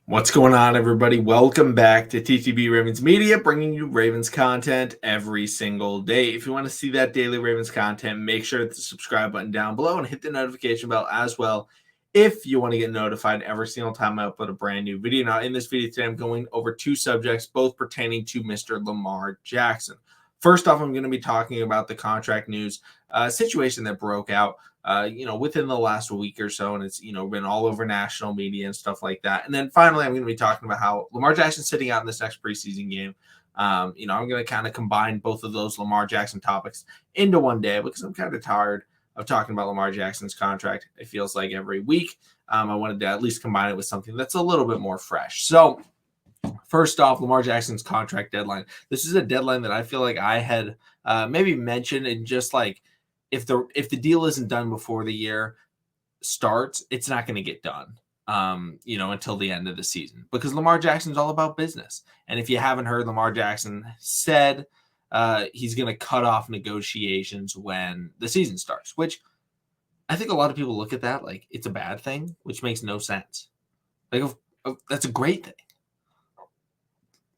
What's going on, everybody? Welcome back to TTB Ravens Media, bringing you Ravens content every single day. If you want to see that daily Ravens content, make sure to hit the subscribe button down below and hit the notification bell as well if you want to get notified every single time I upload a brand new video. Now, in this video today, I'm going over two subjects, both pertaining to Mr. Lamar Jackson. First off, I'm going to be talking about the contract news situation that broke out within the last week or so, and it's, been all over national media and stuff like that. And then finally, I'm going to be talking about how Lamar Jackson's sitting out in this next preseason game. I'm going to kind of combine both of those Lamar Jackson topics into one day because I'm kind of tired of talking about Lamar Jackson's contract. It feels like every week. I wanted to at least combine it with something that's a little bit more fresh. So first off, Lamar Jackson's contract deadline. This is a deadline that I feel like I had maybe mentioned, and just like, if the deal isn't done before the year starts, it's not going to get done, until the end of the season, because Lamar Jackson's all about business. And if you haven't heard, Lamar Jackson said he's going to cut off negotiations when the season starts, which I think a lot of people look at that like it's a bad thing, which makes no sense. Like, that's a great thing.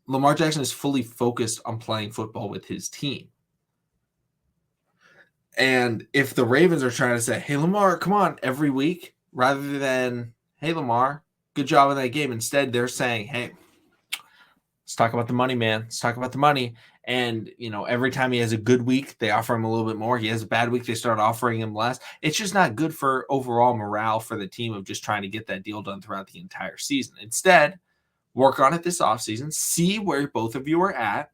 Lamar Jackson is fully focused on playing football with his team. And if the Ravens are trying to say, hey, Lamar, come on, every week, rather than, hey, Lamar, good job in that game, instead they're saying, hey, let's talk about the money, man. Let's talk about the money. And, every time he has a good week, they offer him a little bit more. He has a bad week, they start offering him less. It's just not good for overall morale for the team of just trying to get that deal done throughout the entire season. Instead, work on it this offseason, see where both of you are at.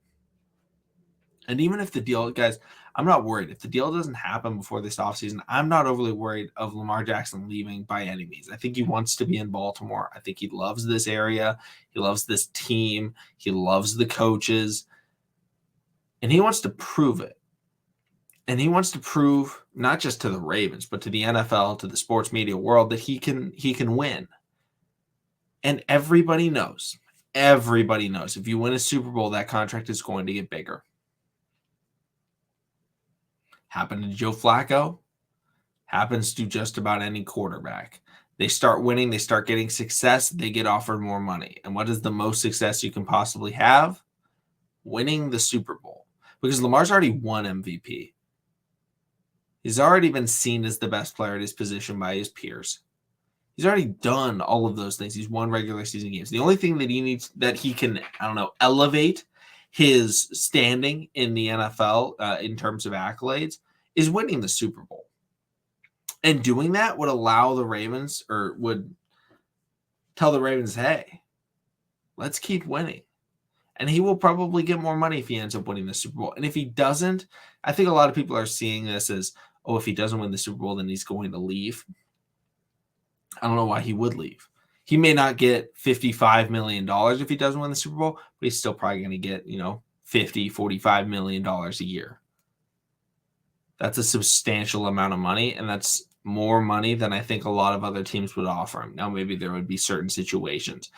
And even if the deal, guys, I'm not worried. If the deal doesn't happen before this offseason, I'm not overly worried of Lamar Jackson leaving by any means. I think he wants to be in Baltimore. I think he loves this area. He loves this team. He loves the coaches. And he wants to prove it. And he wants to prove not just to the Ravens, but to the NFL, to the sports media world, that he can win. And everybody knows if you win a Super Bowl, that contract is going to get bigger. Happened to Joe Flacco, happens to just about any quarterback. They start winning, they start getting success, they get offered more money. And what is the most success you can possibly have? Winning the Super Bowl. Because Lamar's already won MVP. He's already been seen as the best player at his position by his peers. He's already done all of those things. He's won regular season games. The only thing that he needs, that he can, elevate his standing in the NFL in terms of accolades, is winning the Super Bowl. And doing that would allow the Ravens, or would tell the Ravens, hey, let's keep winning. And he will probably get more money if he ends up winning the Super Bowl. And if he doesn't, I think a lot of people are seeing this as, oh, if he doesn't win the Super Bowl, then he's going to leave. I don't know why he would leave. He may not get $55 million if he doesn't win the Super Bowl, but he's still probably going to get, $45 million a year. That's a substantial amount of money, and that's more money than I think a lot of other teams would offer him. Now, maybe there would be certain situations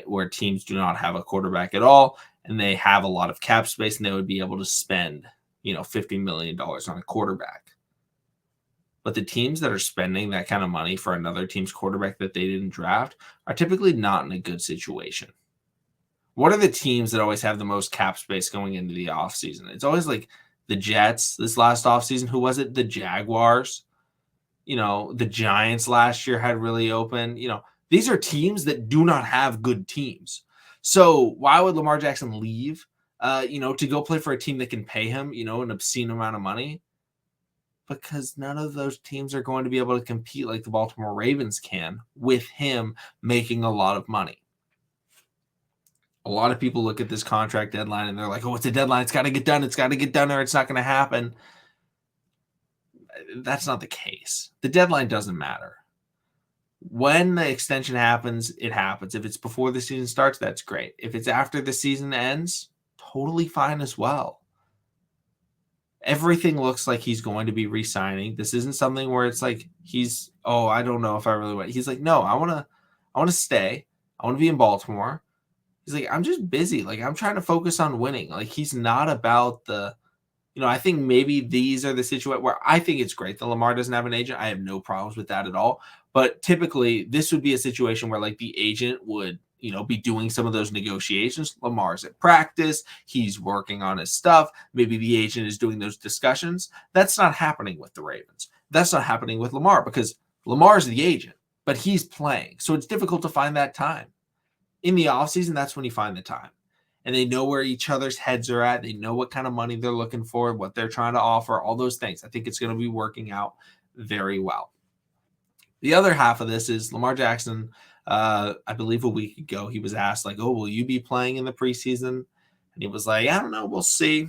where teams do not have a quarterback at all, and they have a lot of cap space, and they would be able to spend, $50 million on a quarterback. But the teams that are spending that kind of money for another team's quarterback that they didn't draft are typically not in a good situation. What are the teams that always have the most cap space going into the offseason? It's always like the Jets this last offseason. Who was it? The Jaguars. The Giants last year had really open. These are teams that do not have good teams. So why would Lamar Jackson leave, to go play for a team that can pay him, an obscene amount of money? Because none of those teams are going to be able to compete like the Baltimore Ravens can with him making a lot of money. A lot of people look at this contract deadline and they're like, oh, it's a deadline. It's got to get done. It's got to get done or it's not going to happen. That's not the case. The deadline doesn't matter. When the extension happens, it happens. If it's before the season starts, that's great. If it's after the season ends, totally fine as well. Everything looks like he's going to be re-signing. This isn't something where it's like I don't know if I really want. He's like, no, I want to stay. I want to be in Baltimore. He's like, I'm just busy. Like, I'm trying to focus on winning. Like, he's not about the, I think maybe these are the situations where I think it's great that Lamar doesn't have an agent. I have no problems with that at all. But typically, this would be a situation where, like, the agent would, be doing some of those negotiations. Lamar's at practice. He's working on his stuff. Maybe the agent is doing those discussions. That's not happening with the Ravens. That's not happening with Lamar because Lamar's the agent, but he's playing. So it's difficult to find that time. In the offseason, that's when you find the time. And they know where each other's heads are at. They know what kind of money they're looking for, what they're trying to offer, all those things. I think it's going to be working out very well. The other half of this is Lamar Jackson. I believe a week ago, he was asked, like, oh, will you be playing in the preseason? And he was like, I don't know. We'll see.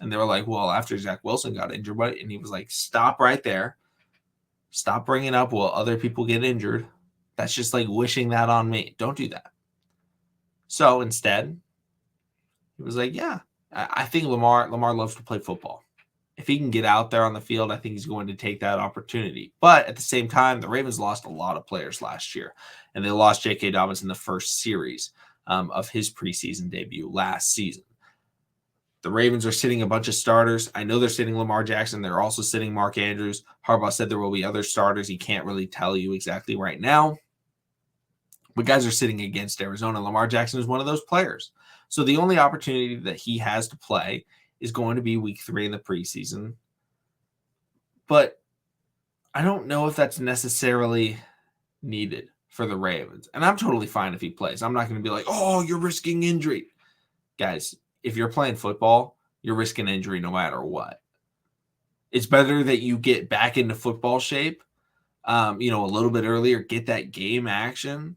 And they were like, well, after Zach Wilson got injured, what? And he was like, stop right there. Stop bringing up, well, other people get injured. That's just like wishing that on me. Don't do that. So instead, he was like, yeah, I think Lamar loves to play football. If he can get out there on the field, I think he's going to take that opportunity. But at the same time, the Ravens lost a lot of players last year, and they lost J.K. Dobbins in the first series of his preseason debut last season. The Ravens are sitting a bunch of starters. I know they're sitting Lamar Jackson. They're also sitting Mark Andrews. Harbaugh said there will be other starters. He can't really tell you exactly right now. But guys are sitting against Arizona. Lamar Jackson is one of those players. So the only opportunity that he has to play is going to be week 3 in the preseason. But I don't know if that's necessarily needed for the Ravens. And I'm totally fine if he plays. I'm not going to be like, oh, you're risking injury. Guys, if you're playing football, you're risking injury no matter what. It's better that you get back into football shape, a little bit earlier, get that game action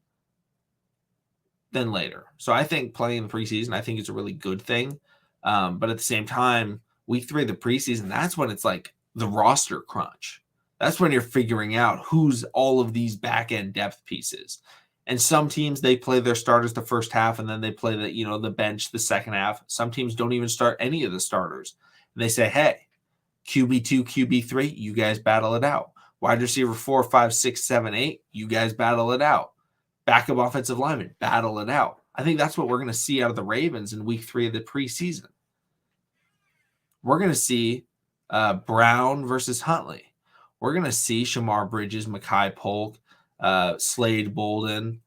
than later. So I think playing in the preseason, I think it's a really good thing. But at the same time, week 3 of the preseason, that's when it's like the roster crunch. That's when you're figuring out who's all of these back-end depth pieces. And some teams, they play their starters the first half, and then they play the bench the second half. Some teams don't even start any of the starters. And they say, hey, QB2, QB3, you guys battle it out. Wide receiver 4, 5, 6, 7, 8, you guys battle it out. Backup offensive lineman, battle it out. I think that's what we're going to see out of the Ravens in week 3 of the preseason. We're going to see Brown versus Huntley. We're going to see Shamar Bridges, Mekhi Polk, Slade Bolden,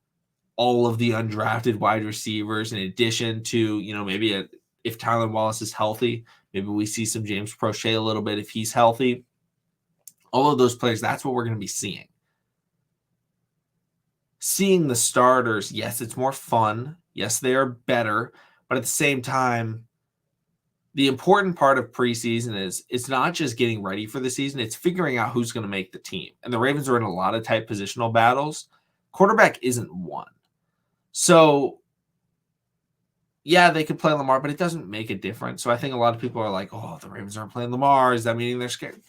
all of the undrafted wide receivers, in addition to, maybe if Tylan Wallace is healthy, maybe we see some James Prochet a little bit if he's healthy. All of those players, that's what we're going to be seeing. Seeing the starters, yes, it's more fun. Yes, they are better. But at the same time, the important part of preseason is it's not just getting ready for the season. It's figuring out who's going to make the team. And the Ravens are in a lot of tight positional battles. Quarterback isn't one. So, yeah, they could play Lamar, but it doesn't make a difference. So I think a lot of people are like, oh, the Ravens aren't playing Lamar. Is that meaning they're scared?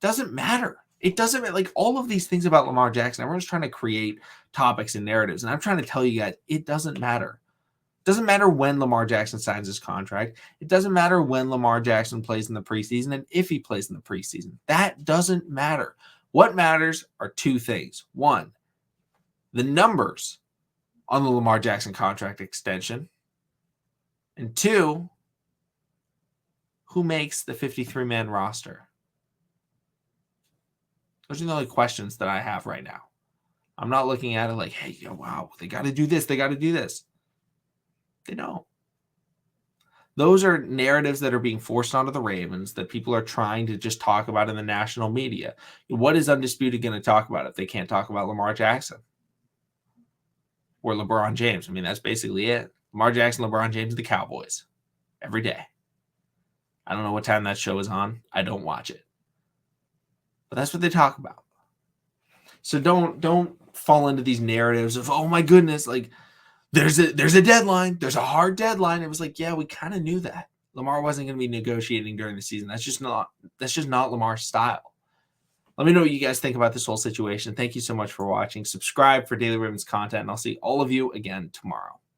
Doesn't matter. It doesn't, like, all of these things about Lamar Jackson, everyone's trying to create topics and narratives. And I'm trying to tell you guys, it doesn't matter. It doesn't matter when Lamar Jackson signs his contract. It doesn't matter when Lamar Jackson plays in the preseason and if he plays in the preseason. That doesn't matter. What matters are 2 things. 1, the numbers on the Lamar Jackson contract extension. And 2, who makes the 53-man roster? Those are the only questions that I have right now. I'm not looking at it like, hey, wow, they got to do this. They got to do this. They don't. Those are narratives that are being forced onto the Ravens that people are trying to just talk about in the national media. What is Undisputed going to talk about if they can't talk about Lamar Jackson or LeBron James? I mean, that's basically it. Lamar Jackson, LeBron James, the Cowboys every day. I don't know what time that show is on. I don't watch it. But that's what they talk about. So don't fall into these narratives of, oh my goodness, like there's a deadline. There's a hard deadline. It was like, yeah, we kind of knew that. Lamar wasn't going to be negotiating during the season. That's just not Lamar's style. Let me know what you guys think about this whole situation. Thank you so much for watching. Subscribe for Daily Ravens content, and I'll see all of you again tomorrow.